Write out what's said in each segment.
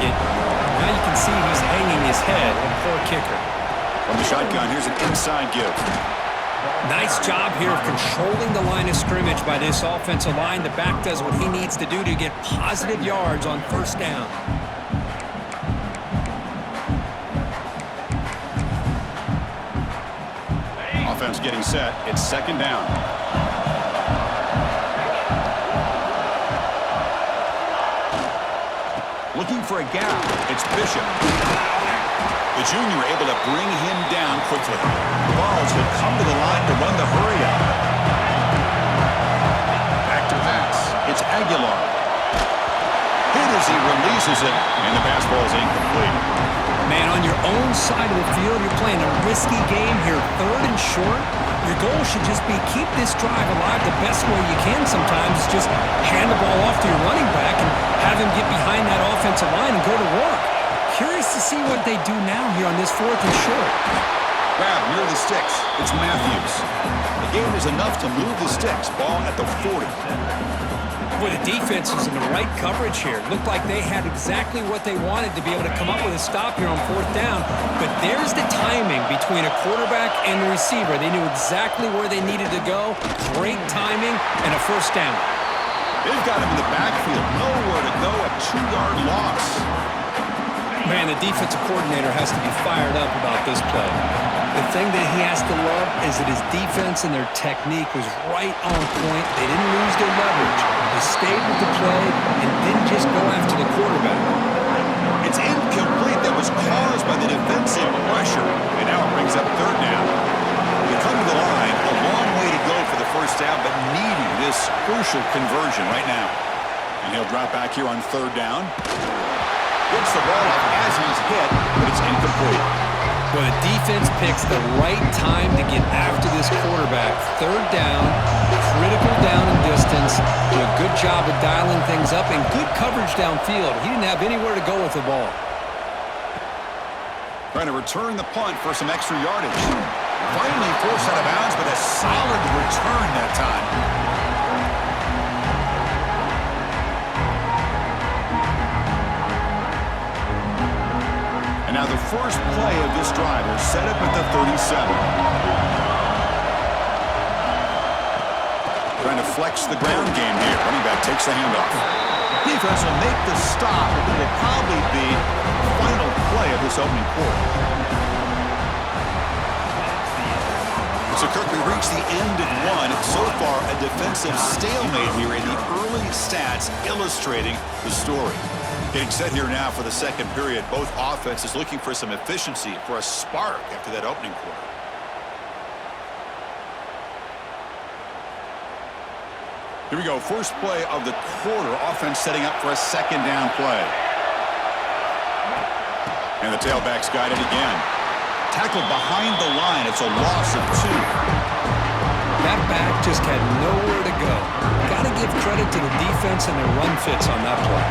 target. Now you can see he's hanging his head. A poor kicker. From the shotgun, here's an inside give. Nice job here of controlling the line of scrimmage by this offensive line. The back does what he needs to do to get positive yards on first down. Offense getting set. It's second down. Looking for a gap. It's Bishop. The junior able to bring him down quickly. Balls will come to the line to run the hurry up. Back to pass. It's Aguilar. Hit as he releases it, and the pass ball is incomplete. Man, on your own side of the field, you're playing a risky game here, third and short. Your goal should just be keep this drive alive the best way you can sometimes. Is just hand the ball off to your running back and have him get behind that offensive line and go to work. Curious to see what they do now here on this fourth and short. Grab near the sticks. It's Matthews. The game is enough to move the sticks. Ball at the 40. Boy, the defense was in the right coverage here. Looked like they had exactly what they wanted to be able to come up with a stop here on fourth down. But there's the timing between a quarterback and the receiver. They knew exactly where they needed to go. Great timing and a first down. They've got him in the backfield. Nowhere to go. A 2-yard loss. Man, the defensive coordinator has to be fired up about this play. The thing that he has to love is that his defense and their technique was right on point. They didn't lose their leverage. They stayed with the play and didn't just go after the quarterback. It's incomplete. That was caused by the defensive pressure. And now it brings up third down. They come to the line. A long way to go for the first down, but needing this crucial conversion right now. And he'll drop back here on third down. Gets the ball up as he's hit, but it's incomplete. Well, the defense picks the right time to get after this quarterback. Third down, critical down and distance. Do a good job of dialing things up and good coverage downfield. He didn't have anywhere to go with the ball. Trying to return the punt for some extra yardage. Finally forced out of bounds, but a solid return that time. And now the first play of this drive will set up at the 37. Trying to flex the ground game here. Running back takes the handoff. Defense will make the stop, and it will probably be the final play of this opening quarter. So, Kirk, we reached the end of one. So far, a defensive stalemate here in the early stats illustrating the story. Getting set here now for the second period. Both offenses looking for some efficiency, for a spark after that opening quarter. Here we go. First play of the quarter. Offense setting up for a second down play. And the tailback's got it again. Tackled behind the line. It's a loss of 2. That back just had nowhere to go. Got to give credit to the defense and their run fits on that play.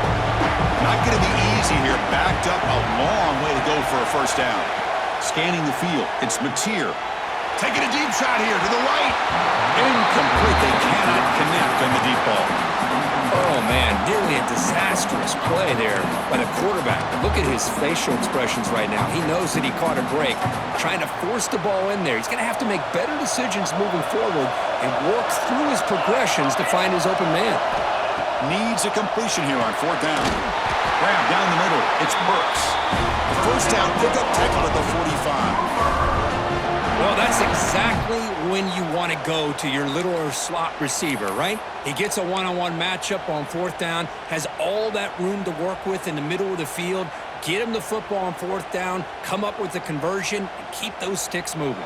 Not going to be easy here. Backed up a long way to go for a first down. Scanning the field. It's Mateer. Taking a deep shot here to the right. Incomplete. They cannot connect on the deep ball. Oh, man, nearly a disastrous play there by the quarterback. Look at his facial expressions right now. He knows that he caught a break, trying to force the ball in there. He's going to have to make better decisions moving forward and work through his progressions to find his open man. Needs a completion here on fourth down. Grab down the middle. It's Burks. The first down pickup tackle at the 45. Well, that's exactly when you want to go to your little slot receiver, right? He gets a one-on-one matchup on fourth down, has all that room to work with in the middle of the field. Get him the football on fourth down, come up with the conversion, and keep those sticks moving.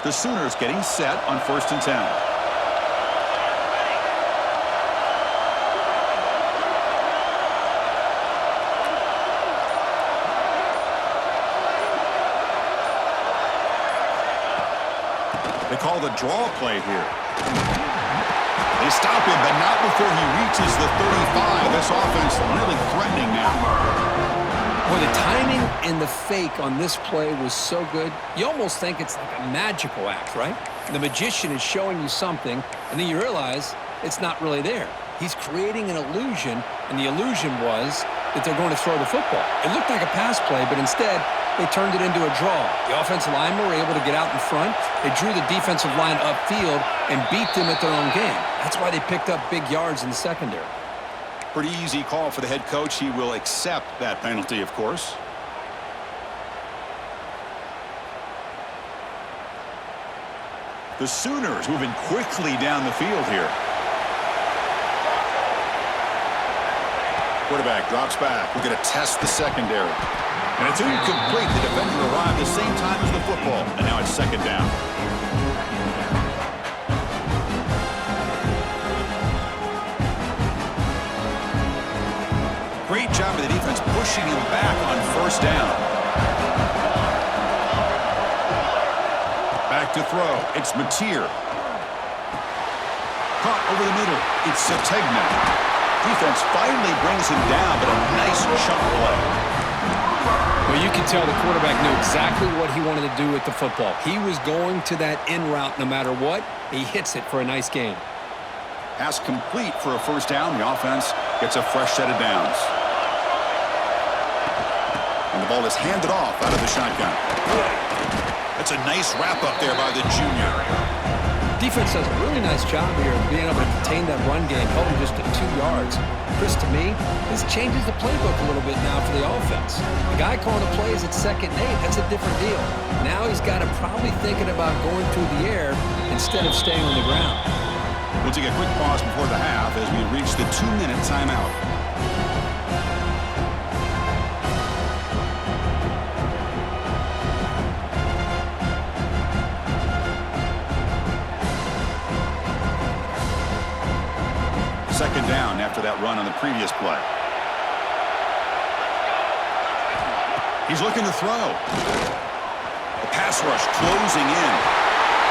The Sooners getting set on first and 10. They call the draw play here. They stop him, but not before he reaches the 35. This offense really threatening now. Well, the timing and the fake on this play was so good, you almost think it's like a magical act, right? The magician is showing you something, and then you realize it's not really there. He's creating an illusion, and the illusion was that they're going to throw the football. It looked like a pass play, but instead they turned it into a draw. The offensive linemen were able to get out in front. They drew the defensive line upfield and beat them at their own game. That's why they picked up big yards in the secondary. Pretty easy call for the head coach. He will accept that penalty, of course. The Sooners moving quickly down the field here. Quarterback drops back. We're going to test the secondary. And it's incomplete. The defender arrived at the same time as the football. And now it's second down. Great job of the defense pushing him back on first down. Back to throw. It's Mateer. Caught over the middle. It's Sategna. Defense finally brings him down, but a nice chunk play. Well, you can tell the quarterback knew exactly what he wanted to do with the football. He was going to that in route no matter what. He hits it for a nice gain. Pass complete for a first down. The offense gets a fresh set of downs. And the ball is handed off out of the shotgun. That's a nice wrap-up there by the junior. Defense does a really nice job here of being able to contain that run game, held him just to 2 yards. Chris, to me, this changes the playbook a little bit now for the offense. The guy calling the plays at 2nd and 8, that's a different deal. Now he's got to probably thinking about going through the air instead of staying on the ground. We'll take a quick pause before the half as we reach the 2-minute timeout. Second down after that run on the previous play. He's looking to throw. The pass rush closing in.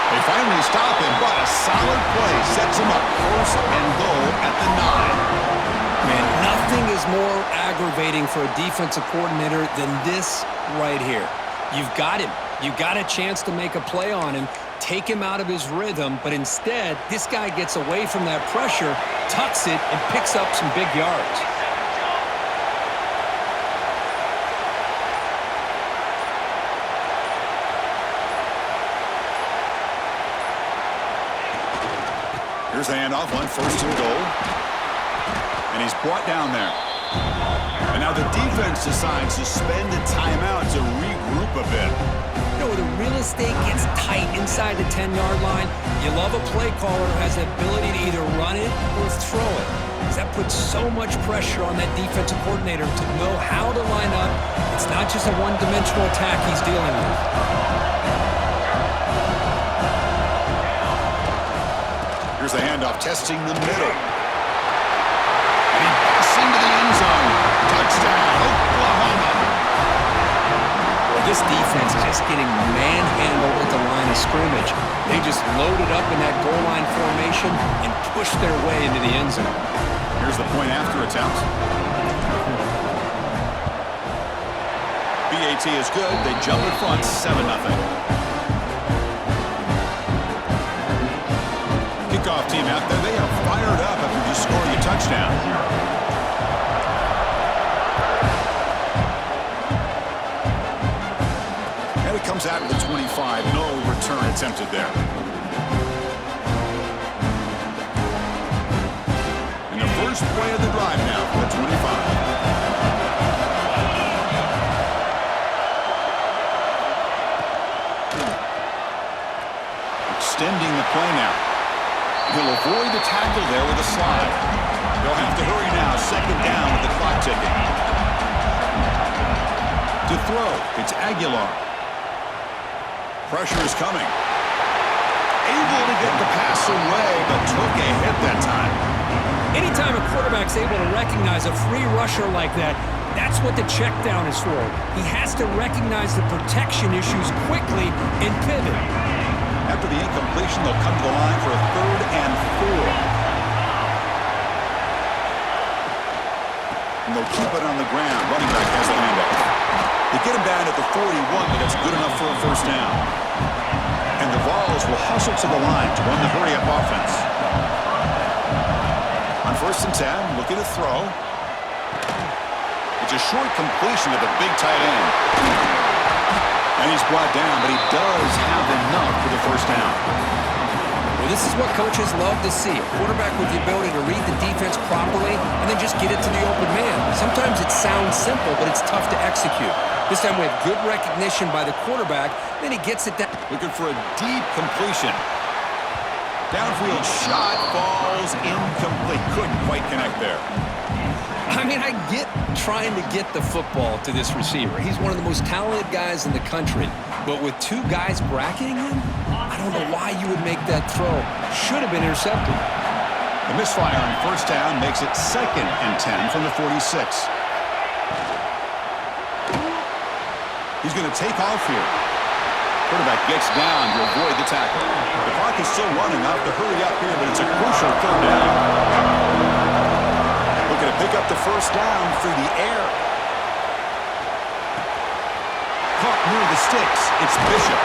They finally stop him, but a solid play sets him up first and goal at the 9. Man, nothing is more aggravating for a defensive coordinator than this right here. You've got him. You've got a chance to make a play on him, take him out of his rhythm, but instead, this guy gets away from that pressure, tucks it, and picks up some big yards. Here's the handoff, on first and goal. And he's brought down there. And now the defense decides to spend a timeout to regroup a bit. You know, where the real estate gets tight inside the 10-yard line, you love a play caller who has the ability to either run it or throw it. Because that puts so much pressure on that defensive coordinator to know how to line up. It's not just a one-dimensional attack he's dealing with. Here's the handoff, testing the middle. And he busts into the end zone. Touchdown, Oklahoma. Well, this defense is just getting manhandled at the line of scrimmage. They just loaded up in that goal line formation and pushed their way into the end zone. Here's the point after attempt. BAT is good. They jump in front, 7-0. Kickoff team out there. They are fired up after just scoring a touchdown. And it comes out to the 25. No return attempted there. And the first play of the drive now for the 25. Extending the play now. He'll avoid the tackle there with a slide. They'll have to hurry now. Second down with the clock ticking. To throw, it's Aguilar. Pressure is coming. Able to get the pass away, but took a hit that time. Anytime a quarterback's able to recognize a free rusher like that, that's what the check down is for. He has to recognize the protection issues quickly and pivot. After the incompletion, they'll come to the line for a 3rd and 4. And they'll keep it on the ground. Running back has the handoff. They get him down at the 41, but that's good enough for a first down. And the Vols will hustle to the line to run the hurry-up offense. On 1st and 10, looking to throw. It's a short completion to the big tight end. And he's brought down, but he does have enough for the first down. Well, this is what coaches love to see. A quarterback with the ability to read the defense properly and then just get it to the open man. Sometimes it sounds simple, but it's tough to execute. This time we have good recognition by the quarterback, then he gets it down. Looking for a deep completion. Downfield shot falls incomplete. Couldn't quite connect there. I mean, I get trying to get the football to this receiver. He's one of the most talented guys in the country. But with two guys bracketing him, I don't know why you would make that throw. Should have been intercepted. The misfire on first down makes it 2nd and 10 from the 46. He's going to take off here. Quarterback gets down to avoid the tackle. The clock is still running. Off to hurry up here, but it's a crucial 3rd down. Looking to pick up the first down through the air. Caught near the sticks. It's Bishop.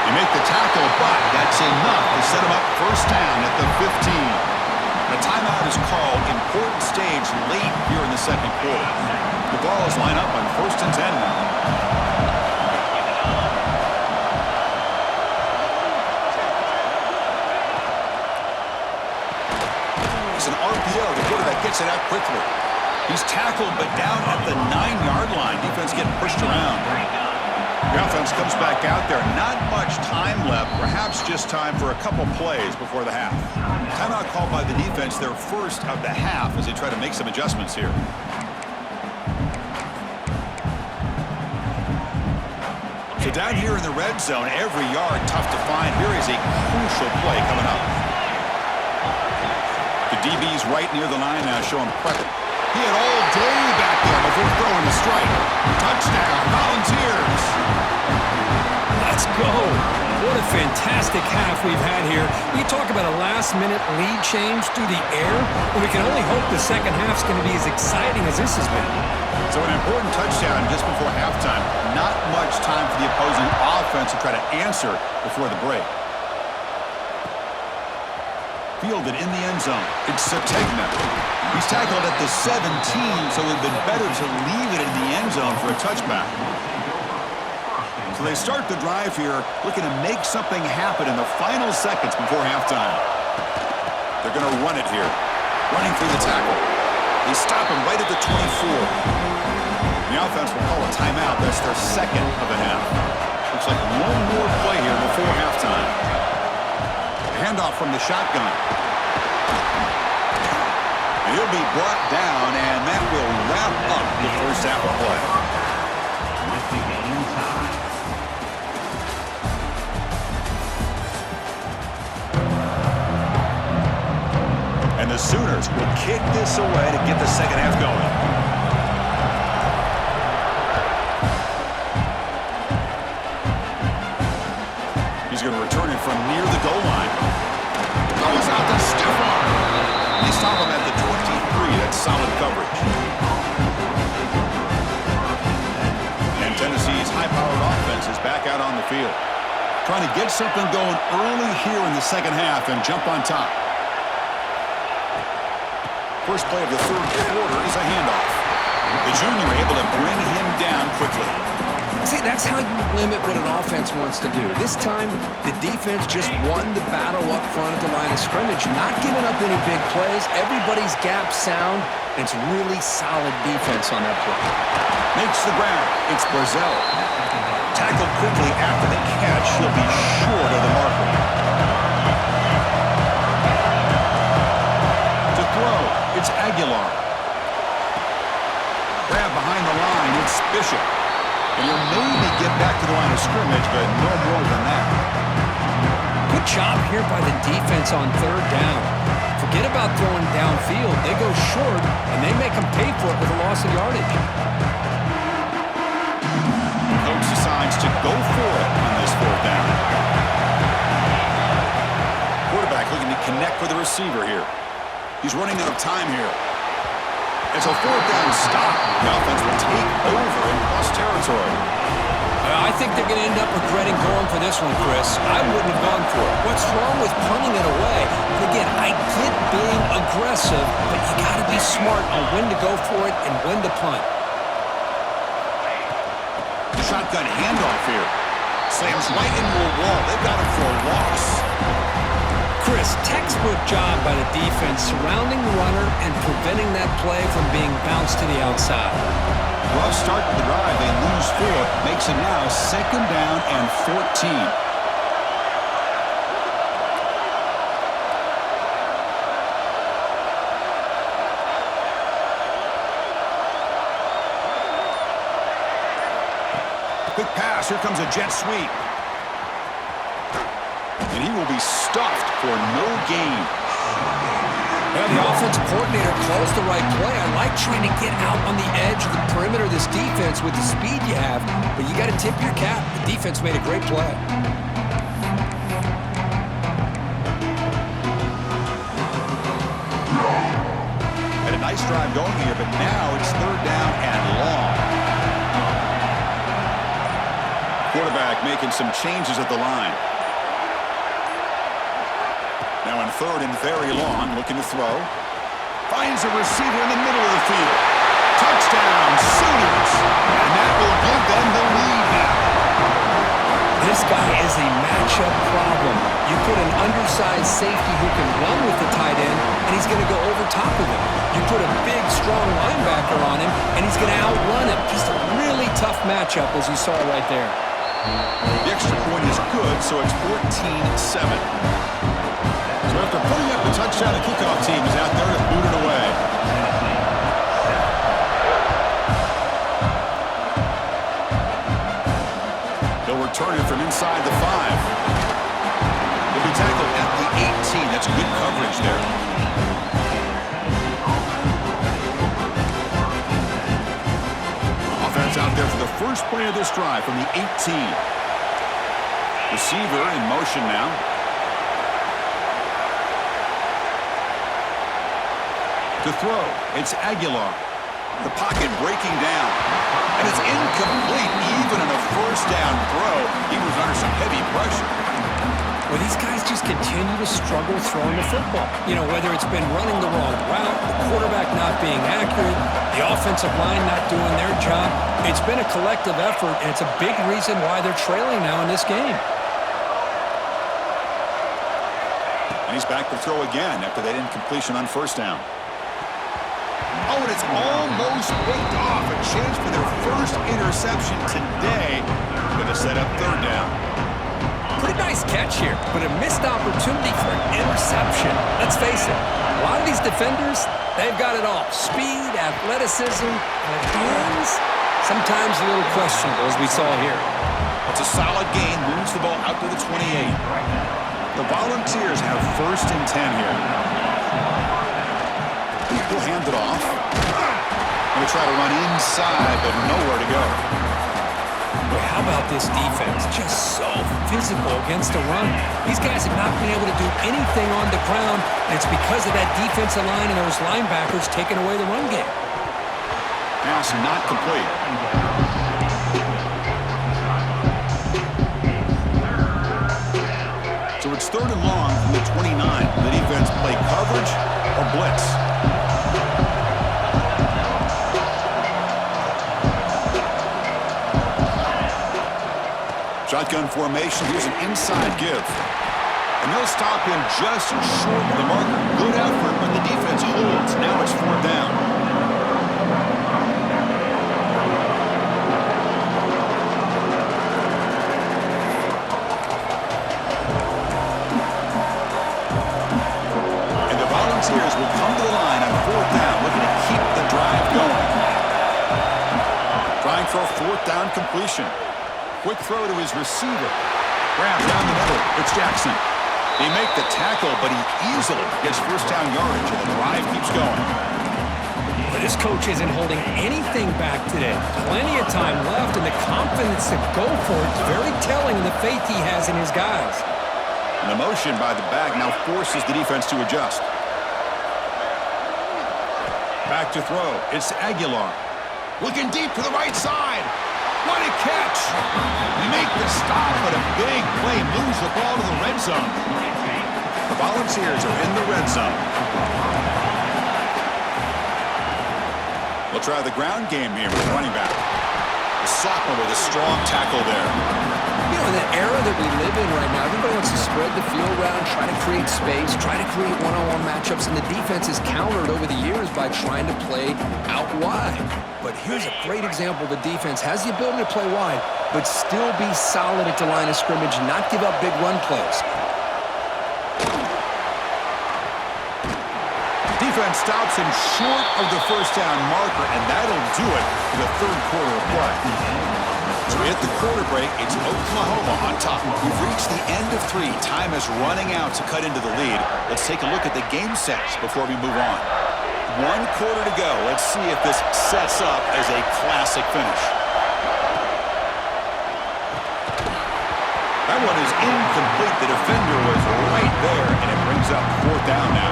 They make the tackle, but that's enough to set him up first down at the 15. A timeout is called. Important stage late here in the 2nd quarter. The Vols line up on 1st and 10 now. It's an RPO. The quarterback gets it out quickly. He's tackled, but down at the 9-yard line. Defense getting pushed around. The offense comes back out there. Not much time left. Perhaps just time for a couple plays before the half. Timeout called by the defense, their first of the half, as they try to make some adjustments here. So down here in the red zone, every yard tough to find. Here is a crucial play coming up. The DB's right near the line now, showing pressure. He had all day back there before throwing the strike. Touchdown, Volunteers. Let's go. What a fantastic half we've had here. You talk about a last-minute lead change through the air, and we can only hope the second half's going to be as exciting as this has been. So an important touchdown just before halftime. Not much time for the opposing offense to try to answer before the break. Fielded in the end zone. It's Sategna. He's tackled at the 17, so it would have been better to leave it in the end zone for a touchback. So they start the drive here, looking to make something happen in the final seconds before halftime. They're going to run it here. Running through the tackle. They stop him right at the 24. The offense will call a timeout. That's their 2nd of the half. Looks like one more play here before halftime. Handoff from the shotgun. And he'll be brought down, and that will wrap up the first half of play. And the Sooners will kick this away to get the second half going. He's going to return it from near the goal line. Goes out the stiff arm. They stop him at the 23. That's solid coverage. And Tennessee's high-powered offense is back out on the field. Trying to get something going early here in the second half and jump on top. First play of the 3rd quarter is a handoff. The junior able to bring him down quickly. See, that's how you limit what an offense wants to do. This time, the defense just won the battle up front at the line of scrimmage, not giving up any big plays. Everybody's gap sound, and it's really solid defense on that play. Makes the ground. It's Brazzell. Tackled quickly after the catch. He'll be short of the marker. To throw, it's Aguilar. Grab behind the line, it's Bishop. And he'll maybe get back to the line of scrimmage, but no more than that. Good job here by the defense on 3rd down. Forget about throwing downfield. They go short, and they make them pay for it with a loss of yardage. Coach decides to go for it on this 4th down. Quarterback looking to connect with the receiver here. He's running out of time here. It's a 4th down stop. The offense will take over in plus territory. I think they're going to end up regretting going for this one, Chris. I wouldn't have gone for it. What's wrong with punting it away? And again, I get being aggressive, but you got to be smart on when to go for it and when to punt. Shotgun handoff here. Slams right into a wall. They've got him for a loss. Chris, textbook job by the defense surrounding the runner and preventing that play from being bounced to the outside. Rough start to the drive. They lose 4. Makes it now 2nd down and 14. Quick pass. Here comes a jet sweep. And he will be stuffed for no gain. Yeah, the offensive coordinator calls the right play. I like trying to get out on the edge of the perimeter of this defense with the speed you have, but you got to tip your cap. The defense made a great play. Had a nice drive going here, but now it's 3rd down and long. Quarterback making some changes at the line. Now in 3rd and very long, looking to throw. Finds a receiver in the middle of the field. Touchdown, Sooners! And that will give them the lead now. This guy is a matchup problem. You put an undersized safety who can run with the tight end, and he's going to go over top of him. You put a big, strong linebacker on him, and he's going to outrun him. Just a really tough matchup, as you saw right there. The extra point is good, so it's 14-7. So after putting up the touchdown, the kickoff team is out there to boot it away. They'll return it from inside the 5. They'll be tackled at the 18. That's good coverage there. Offense out there for the first play of this drive from the 18. Receiver in motion now. To throw, it's Aguilar. The pocket breaking down. And it's incomplete even on a 1st down throw. He was under some heavy pressure. Well, these guys just continue to struggle throwing the football. You know, whether it's been running the wrong route, the quarterback not being accurate, the offensive line not doing their job. It's been a collective effort, and it's a big reason why they're trailing now in this game. And he's back to throw again after that incompletion on 1st down. Oh, and it's almost picked off. A chance for their first interception today. Going to set up 3rd down. Pretty nice catch here, but a missed opportunity for an interception. Let's face it, a lot of these defenders, they've got it all. Speed, athleticism, and hands, sometimes a little questionable, as we saw here. It's a solid gain, moves the ball out to the 28. The Volunteers have 1st and 10 here. He'll hand it off. Going to try to run inside, but nowhere to go. Boy, how about this defense? Just so physical against the run. These guys have not been able to do anything on the ground, and it's because of that defensive line and those linebackers taking away the run game. Pass not complete. So it's 3rd and long from the 29. The defense play coverage or blitz. Shotgun formation. Here's an inside give. And they'll stop him just short of the marker. Good effort, but the defense holds. Now it's 4th down. And the Volunteers will come to the line on 4th down, looking to keep the drive going. Trying for a 4th down completion. Quick throw to his receiver. Grab down the middle. It's Jackson. They make the tackle, but he easily gets 1st down yardage, and the drive keeps going. But this coach isn't holding anything back today. Plenty of time left, and the confidence to go for it is very telling in the faith he has in his guys. And the motion by the back now forces the defense to adjust. Back to throw. It's Aguilar. Looking deep to the right side. What a catch! They make the stop, but a big play moves the ball to the red zone. The Volunteers are in the red zone. They'll try the ground game here with the running back. Sophomore with a strong tackle there. You know, in the era that we live in right now, everybody wants to spread the field around, try to create space, try to create one-on-one matchups, and the defense is countered over the years by trying to play out wide. But here's a great example. The defense has the ability to play wide, but still be solid at the line of scrimmage and not give up big run plays. Defense stops him short of the first down marker, and that'll do it for the third quarter of play. So we hit the quarter break. It's Oklahoma on top. We've reached the end of 3. Time is running out to cut into the lead. Let's take a look at the game sets before we move on. 1 quarter to go. Let's see if this sets up as a classic finish. That one is incomplete. The defender was right there, and it brings up 4th down now.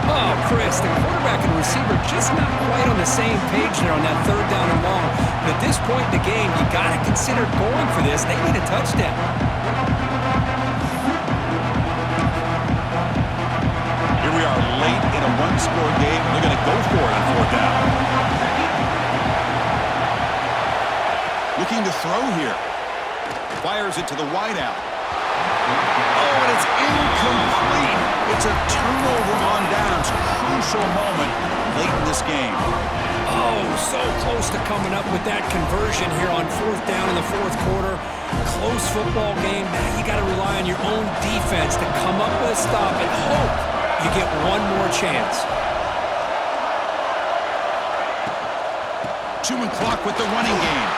Oh, Chris, the quarterback and receiver just not quite on the same page there on that 3rd down and long. But at this point in the game, you got to consider going for this. They need a touchdown. Here we are late in a 1-score game. They're going to go for it on 4th down. Looking to throw here. Fires it to the wideout. Oh, and it's incomplete. It's a turnover on downs. Crucial moment late in this game. Oh, so close to coming up with that conversion here on 4th down in the 4th quarter. Close football game. Now you got to rely on your own defense to come up with a stop and hope you get one more chance. 2 and clock with the running game.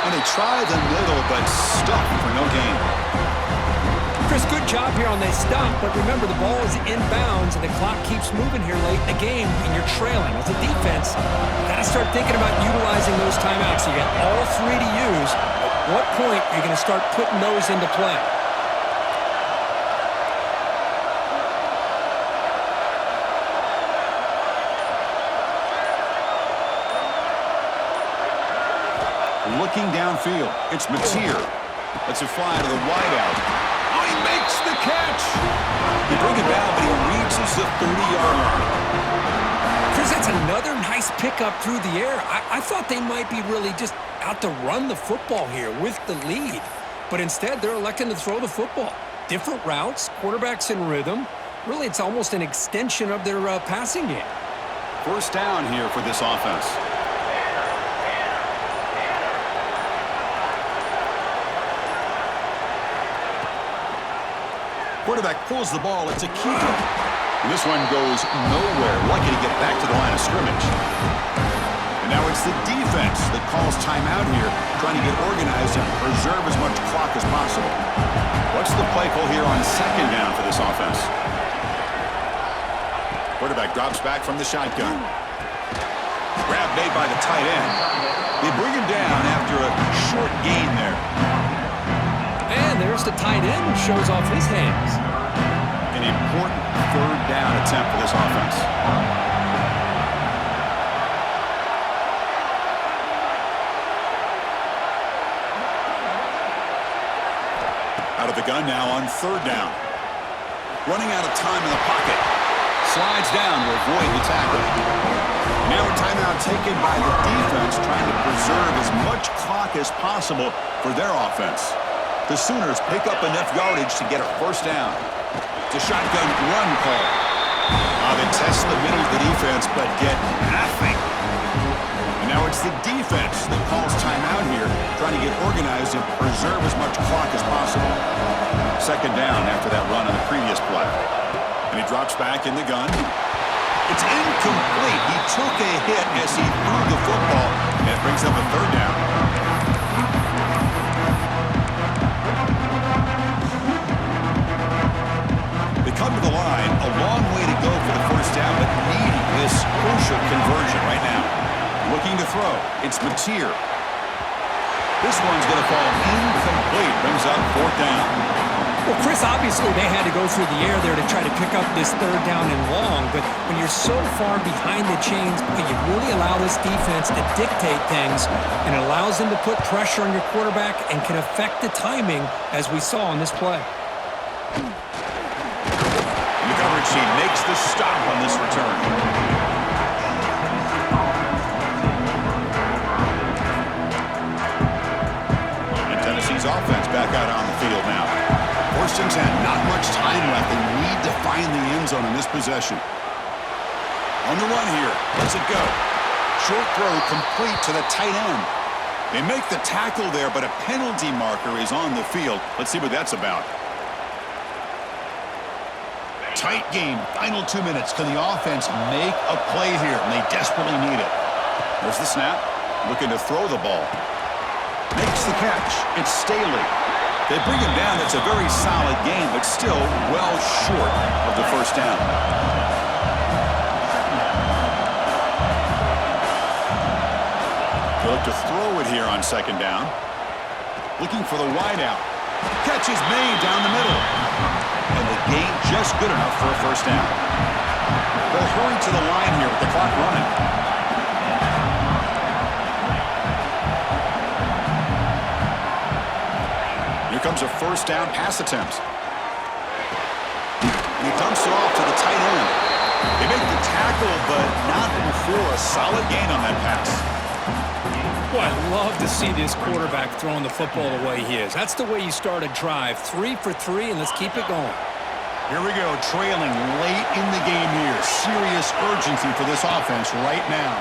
And they try the middle, but stuck for no gain. Chris, good job here on that stop, but remember the ball is inbounds and the clock keeps moving here late in the game and you're trailing. As a defense, you got to start thinking about utilizing those timeouts. You got all 3 to use. At what point are you going to start putting those into play? Looking downfield, it's Mateer. Lets it fly to the wideout. Oh, he makes the catch! They bring it down, but he reaches the 30-yard line. Chris, that's another nice pickup through the air. I thought they might be really just out to run the football here with the lead. But instead, they're electing to throw the football. Different routes, quarterbacks in rhythm. Really, it's almost an extension of their passing game. 1st down here for this offense. Quarterback pulls the ball. It's a keeper. And this one goes nowhere. Lucky to get back to the line of scrimmage. And now it's the defense that calls timeout here, trying to get organized and preserve as much clock as possible. What's the play call here on 2nd down for this offense? Quarterback drops back from the shotgun. Grab made by the tight end. They bring him down after a short gain there. And there's the tight end who shows off his hands. An important 3rd down attempt for this offense. Out of the gun now on 3rd down. Running out of time in the pocket. Slides down to avoid the tackle. Now a timeout taken by the defense, trying to preserve as much clock as possible for their offense. The Sooners pick up enough yardage to get a 1st down. It's a shotgun run call. They test the middle of the defense, but get nothing. And now it's the defense that calls timeout here, trying to get organized and preserve as much clock as possible. 2nd down after that run on the previous play. And he drops back in the gun. It's incomplete. He took a hit as he threw the football, and it brings up a 3rd down. Come to the line, a long way to go for the 1st down, but needing this crucial conversion right now. Looking to throw, it's Mateer. This one's going to fall incomplete, brings up 4th down. Well, Chris, obviously they had to go through the air there to try to pick up this 3rd down and long, but when you're so far behind the chains, you really allow this defense to dictate things, and it allows them to put pressure on your quarterback and can affect the timing, as we saw on this play. She makes the stop on this return. his offense back out on the field now. 1st and 10. Not much time left. They need to find the end zone in this possession. On the run here. Does it go? Short throw complete to the tight end. They make the tackle there, but a penalty marker is on the field. Let's see what that's about. Tight game. Final 2 minutes. Can the offense make a play here? And they desperately need it. There's the snap. Looking to throw the ball. Makes the catch. It's Staley. They bring him down. It's a very solid game, but still well short of the 1st down. They look to throw it here on 2nd down. Looking for the wide out. Catch is made down the middle. And the gain just good enough for a 1st down. They'll hurry to the line here with the clock running. Here comes a 1st down pass attempt. And he dumps it off to the tight end. They make the tackle, but not before a solid gain on that pass. Boy, I love to see this quarterback throwing the football the way he is. That's the way you start a drive. 3 for 3, and let's keep it going. Here we go, trailing late in the game here. Serious urgency for this offense right now.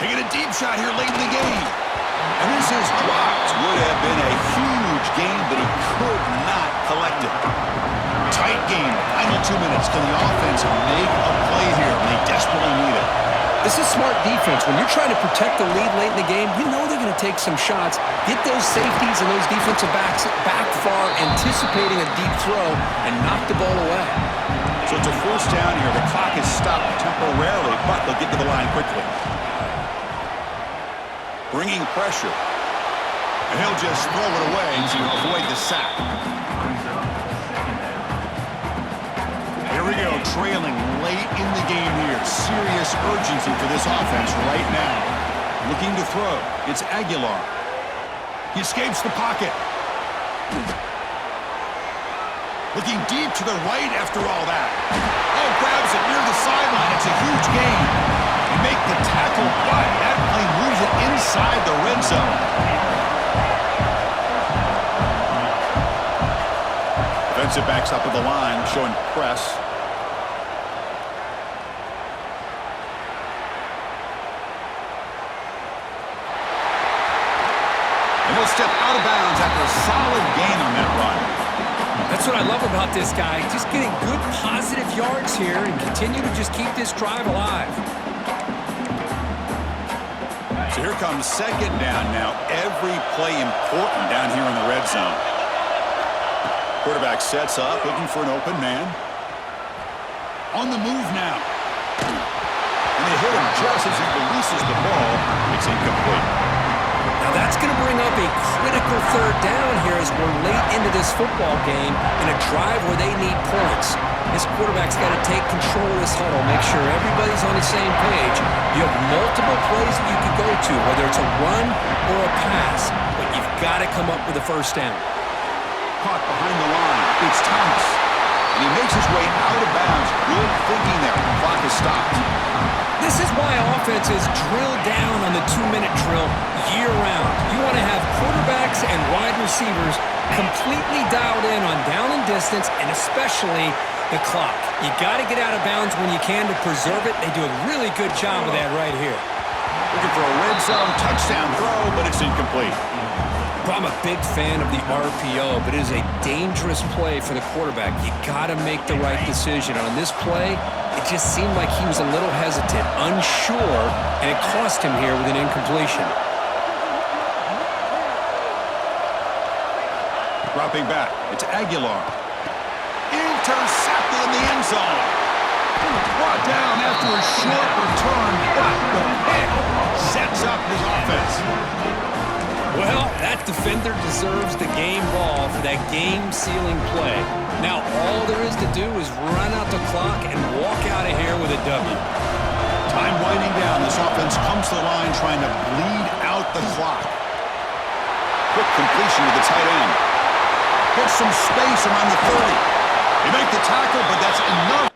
Taking a deep shot here late in the game. And this is dropped. Would have been a huge game, but he could not collect it. Tight game, final 2 minutes. Can the offense make a play here? They desperately need it. This is smart defense. When you're trying to protect the lead late in the game, you know they're going to take some shots, get those safeties and those defensive backs back far, anticipating a deep throw, and knock the ball away. So it's a 1st down here. The clock is stopped temporarily, but they'll get to the line quickly. Bringing pressure. And he'll just throw it away to avoid the sack. Here we go, trailing late in the game here. Serious urgency for this offense right now. Looking to throw. It's Aguilar. He escapes the pocket. Looking deep to the right after all that. Oh, grabs it near the sideline. It's a huge gain. They make the tackle, but that play moves it inside the red zone. Defensive backs up at the line, showing press. And he'll step out of bounds after a solid gain on that run. That's what I love about this guy. Just getting good positive yards here and continue to just keep this drive alive. So here comes 2nd down now. Every play important down here in the red zone. Quarterback sets up, looking for an open man. On the move now. And they hit him just as he releases the ball. It's incomplete. Now that's going to bring up a critical 3rd down here as we're late into this football game in a drive where they need points. This quarterback's got to take control of this huddle, make sure everybody's on the same page. You have multiple plays that you could go to, whether it's a run or a pass, but you've got to come up with a 1st down. Caught behind the line. It's Thomas. And he makes his way out of bounds. Good thinking there. The clock is stopped. This is why offenses drill down on the 2-minute drill year-round. You want to have quarterbacks and wide receivers completely dialed in on down and distance, and especially the clock. You got to get out of bounds when you can to preserve it. They do a really good job of that right here. Looking for a red zone touchdown throw, but it's incomplete. I'm a big fan of the RPO, but it is a dangerous play for the quarterback. You got to make the right decision. On this play, it just seemed like he was a little hesitant, unsure, and it cost him here with an incompletion. Dropping back, it's Aguilar. Intercepted in the end zone. Brought down after a short return, but the pick sets up his offense. Well, that defender deserves the game ball for that game-sealing play. Now, all there is to do is run out the clock and walk out of here with a W. Time winding down. This offense comes to the line trying to bleed out the clock. Quick completion to the tight end. Gets some space around the 30. They make the tackle, but that's enough.